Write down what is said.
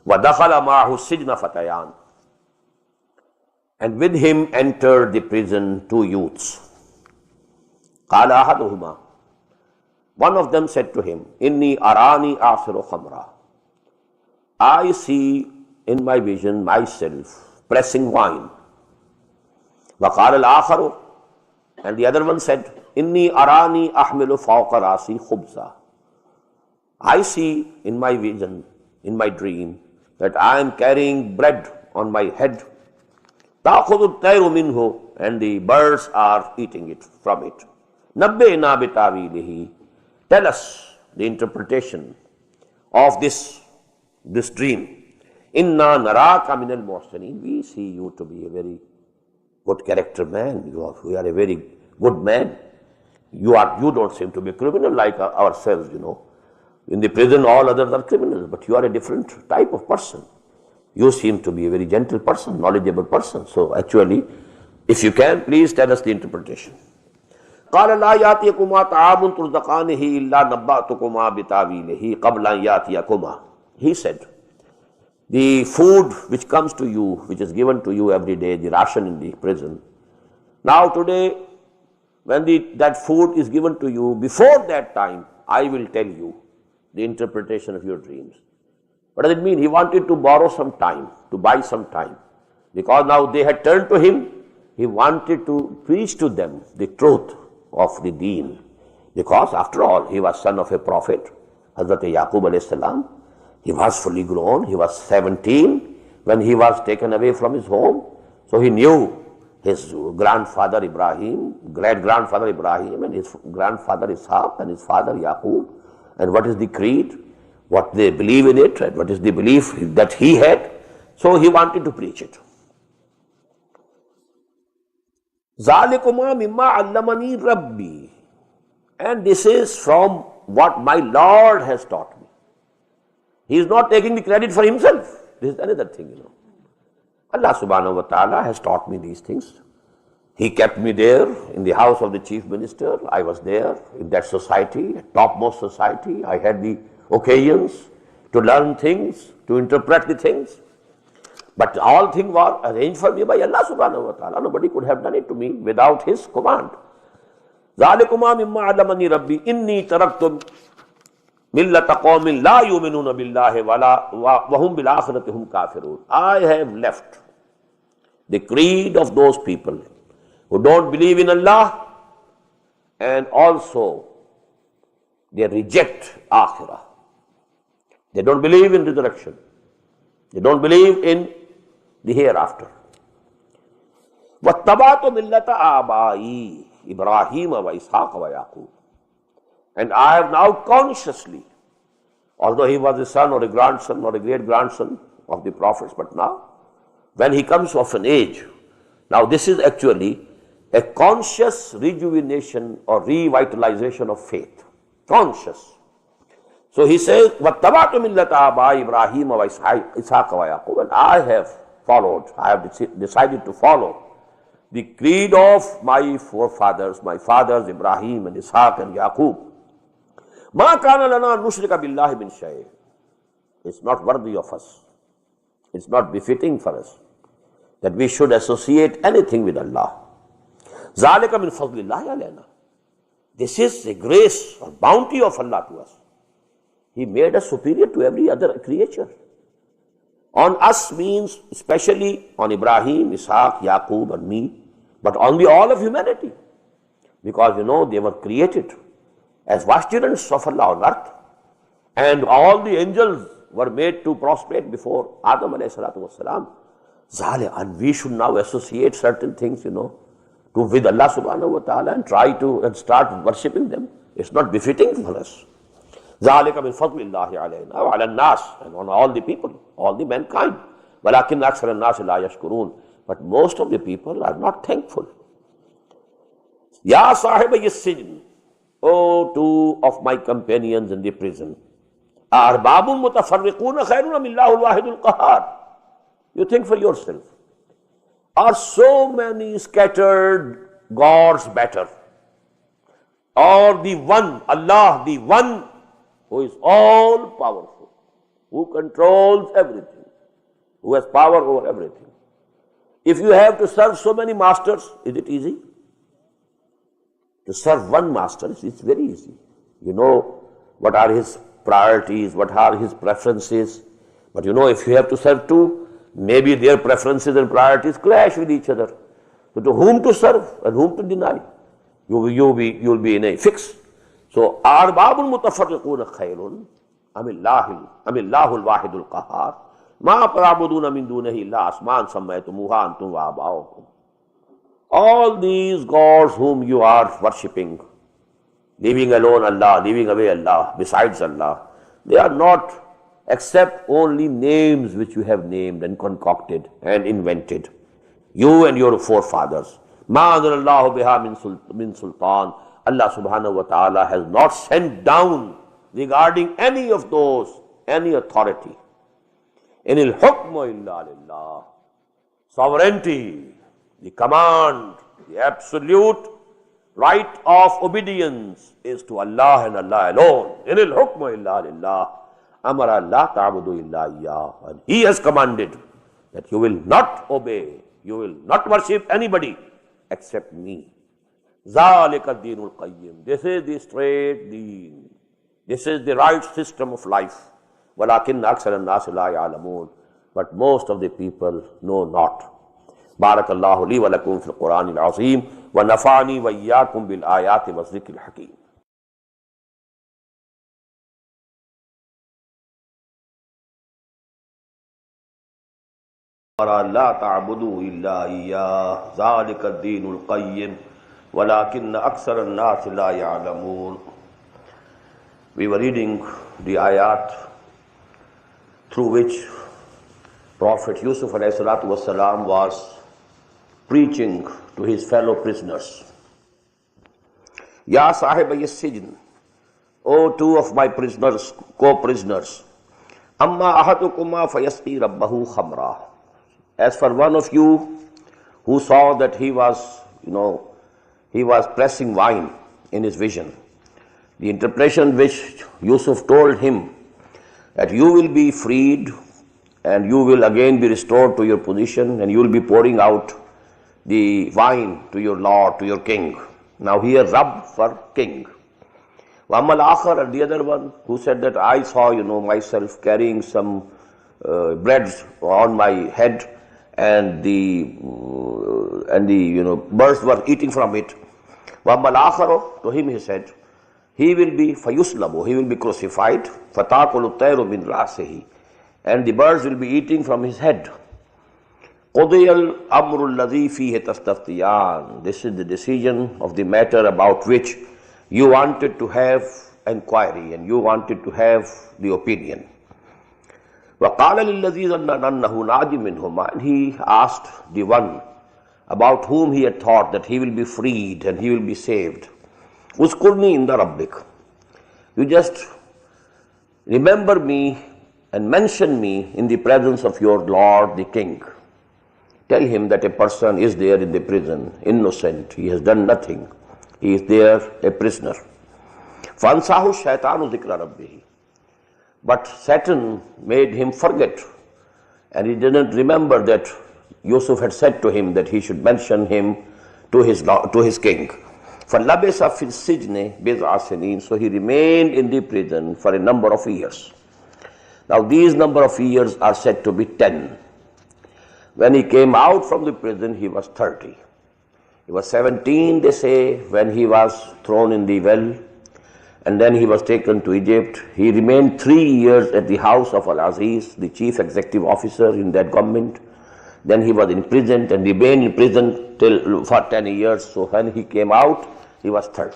وَدَخَلَ مَعَهُ السِّجْنَ فَتَيَانِ. And with him entered the prison two youths. قَالَ أَحَدُهُمَا. One of them said to him, إِنِّي أَرَانِي أَعْصِرُ خَمْرًا. I see in my vision myself pressing wine. وَقَالَ الْآخَرُ. And the other one said, إِنِّي أَرَانِي أَحْمِلُ فَوْقَ رَاسِي خُبْزًا. I see in my vision, in my dream, that I am carrying bread on my head. تَأْخُذُ الطَّيْرُ مِنْهُ. And the birds are eating it from it. نَبِّئْنَا بِتَأْوِيلِهِ. Tell us the interpretation of this dream. إِنَّا نَرَاكَ مِنَ الْمُحْسِنِينَ. We see you to be a very good character man. You are a very good man. You don't seem to be a criminal like ourselves, In the prison, all others are criminals, but you are a different type of person. You seem to be a very gentle person, knowledgeable person. So actually, if you can, please tell us the interpretation. قَالَ لَا يَأْتِيكُمَا طَعَامٌ تُرْزَقَانِهِ إِلَّا نَبَّأْتُكُمَا بِتَأْوِيلِهِ قَبْلَ أَنْ يَأْتِيَكُمَا. He said, the food which comes to you, which is given to you every day, the ration in the prison. Now today, when that food is given to you, before that time, I will tell you the interpretation of your dreams. What does it mean? He wanted to borrow some time, to buy some time. Because now they had turned to him, he wanted to preach to them the truth of the deen. Because after all, he was son of a prophet, Hazrat Yaqub alayhi salam. He was fully grown, he was 17 when he was taken away from his home. So he knew his grandfather Ibrahim, great-grandfather Ibrahim, and his grandfather Ishaq, and his father Yaqub, and what is the creed, what they believe in it, and what is the belief that he had. So he wanted to preach it. ذَلِكُمَا مِمَّا عَلَّمَنِي رَبِّي. And this is from what my Lord has taught me. He is not taking the credit for himself. This is another thing, Allah subhanahu wa ta'ala has taught me these things. He kept me there in the house of the chief minister. I was there in that society, topmost society. I had the occasions to learn things, to interpret the things. But all things were arranged for me by Allah subhanahu wa ta'ala. Nobody could have done it to me without his command. ذَلِكُمَا مِمَّا عَلَّمَنِي رَبِّي إِنِّي تَرَكْتُ مِلَّةَ قَوْمٍ لَا يُؤْمِنُونَ بِاللَّهِ وَهُمْ بِالْآخِرَةِ هُمْ كَافِرُونَ. I have left the creed of those people who don't believe in Allah, and also they reject Akhirah. They don't believe in resurrection. They don't believe in the hereafter. وَاتَّبَعْتُ مِلَّةَ آبَائِي إِبْرَاهِيمَ وَإِسْحَاقَ وَيَعْقُوبَ. And I have now consciously, although he was a son or a grandson or a great-grandson of the prophets, but now, when he comes of an age, now this is actually a conscious rejuvenation or revitalization of faith. Conscious. So he says, وَاتَّبَعْتُ مِلَّةَ آبَائِي إِبْرَاهِيمَ وَإِسْحَاقَ وَيَعْقُوبَ. And I have followed, I have decided to follow the creed of my forefathers, my fathers Ibrahim and Ishaq and Yaqub. مَا كَانَ لَنَا نُشْرِكَ بِاللَّهِ مِنْ شَيْءٍ. It's not worthy of us. It's not befitting for us that we should associate anything with Allah. ذَلِكَ مِنْ فَضْلِ اللَّهِ عَلَيْنَا. This is a grace or bounty of Allah to us. He made us superior to every other creature. On us means especially on Ibrahim, Ishaq, Yaqub and me, but on the all of humanity. Because they were created as vicegerents of Allah on earth. And all the angels were made to prostrate before Adam alayhi salatu wasalam. And we should now associate certain things, with Allah subhanahu wa ta'ala and try to and start worshipping them. It's not befitting for us. ذَلِكَ مِنْ فَضْلِ اللَّهِ عَلَيْنَا وَعَلَى النَّاسِ. And on all the people, all the mankind. وَلَكِنْ أَكْثَرَ النَّاسِ لَا يَشْكُرُونَ. But most of the people are not thankful. يَا صَاحِبَيِ السِّجْنِ. O two of my companions in the prison. أَأَرْبَابٌ مُتَفَرِّقُونَ خَيْرٌ أَمِ اللَّهُ الْوَاحِدُ الْقَهَّارُ. You think for yourself. Are so many scattered gods better? Or the one, Allah, the one who is all powerful, who controls everything, who has power over everything. If you have to serve so many masters, is it easy? To serve one master, it's very easy. You know what are his priorities, what are his preferences. But you know, if you have to serve two, maybe their preferences and priorities clash with each other. So to whom to serve and whom to deny? You'll be in a fix. So, arbabul mutafarriquna khayrun amillahul wahidul qahhar ma ta'buduna min dunihi illa asman sammaytumuha antum wa aba'ukum. All these gods whom you are worshipping, leaving alone Allah, leaving away Allah, besides Allah, they are not except only names which you have named and concocted and invented. You and your forefathers. Ma anzalallahu biha min sultan. Allah subhanahu wa ta'ala has not sent down regarding any of those, any authority. Inil hukmu illa lillah. Sovereignty, the command, the absolute right of obedience is to Allah and Allah alone. Inil hukmu illa lillah. Amara la ta'budu illa iyyah. And He has commanded that you will not obey, you will not worship anybody except me. Zalika dinul qayyim. This is the straight deen. This is the right system of life. Walakin aksar an-nas la ya'lamun. But most of the people know not. Barakallahu li wa lakum fil Qur'anil azim wa nafa'ani wa iyyakum bil ayati wa dhikril hakim. La ta'budu illa iyyah. Zalika dinul qayyim. وَلَكِنَّ أَكْثَرَ النَّاسِ لَا يَعْلَمُونَ. We were reading the ayat through which Prophet Yusuf ﷺ was preaching to his fellow prisoners. Ya sahibay as-sijn, O two of my prisoners, co-prisoners, amma ahatukuma fayasqi rabbahu khamra. As for one of you who saw that he was pressing wine in his vision. The interpretation which Yusuf told him that you will be freed and you will again be restored to your position and you will be pouring out the wine to your lord, to your king. Now here Rabb for king. Wammal akhar, and the other one who said that I saw myself carrying some breads on my head and the birds were eating from it. وَأَمَّا الْآخَرُ, to him he said, he will be فَيُسْلَبُ, he will be crucified, فَتَأْكُلُ الطَّيْرُ مِنْ رَأْسِهِ, and the birds will be eating from his head. قُضِيَ الْأَمْرُ الَّذِي فِيهِ تَسْتَفْتِيَانِ. This is the decision of the matter about which you wanted to have inquiry and you wanted to have the opinion. وَقَالَ لِلَّذِي ظَنَّ أَنَّهُ نَاجٍ مِنْهُمَا, and he asked the one about whom he had thought that he will be freed and he will be saved. Uzkurni inda rabbik. You just remember me and mention me in the presence of your Lord the King. Tell him that a person is there in the prison, innocent, he has done nothing. He is there a prisoner. فَأَنْسَاهُ الشَّيْطَانُ ذِكْرَ رَبِّهِ. But Satan made him forget and he didn't remember that Yusuf had said to him that he should mention him to his king. فَلَبِسَ فِي السِّجْنِ بِضْعَ سِنِينَ. So he remained in the prison for a number of years. Now these number of years are said to be 10. When he came out from the prison, he was 30. He was 17, they say, when he was thrown in the well, and then he was taken to Egypt. He remained 3 years at the house of Al-Aziz, the chief executive officer in that government. Then he was imprisoned and remained in prison for 10 years. So when he came out, he was 30.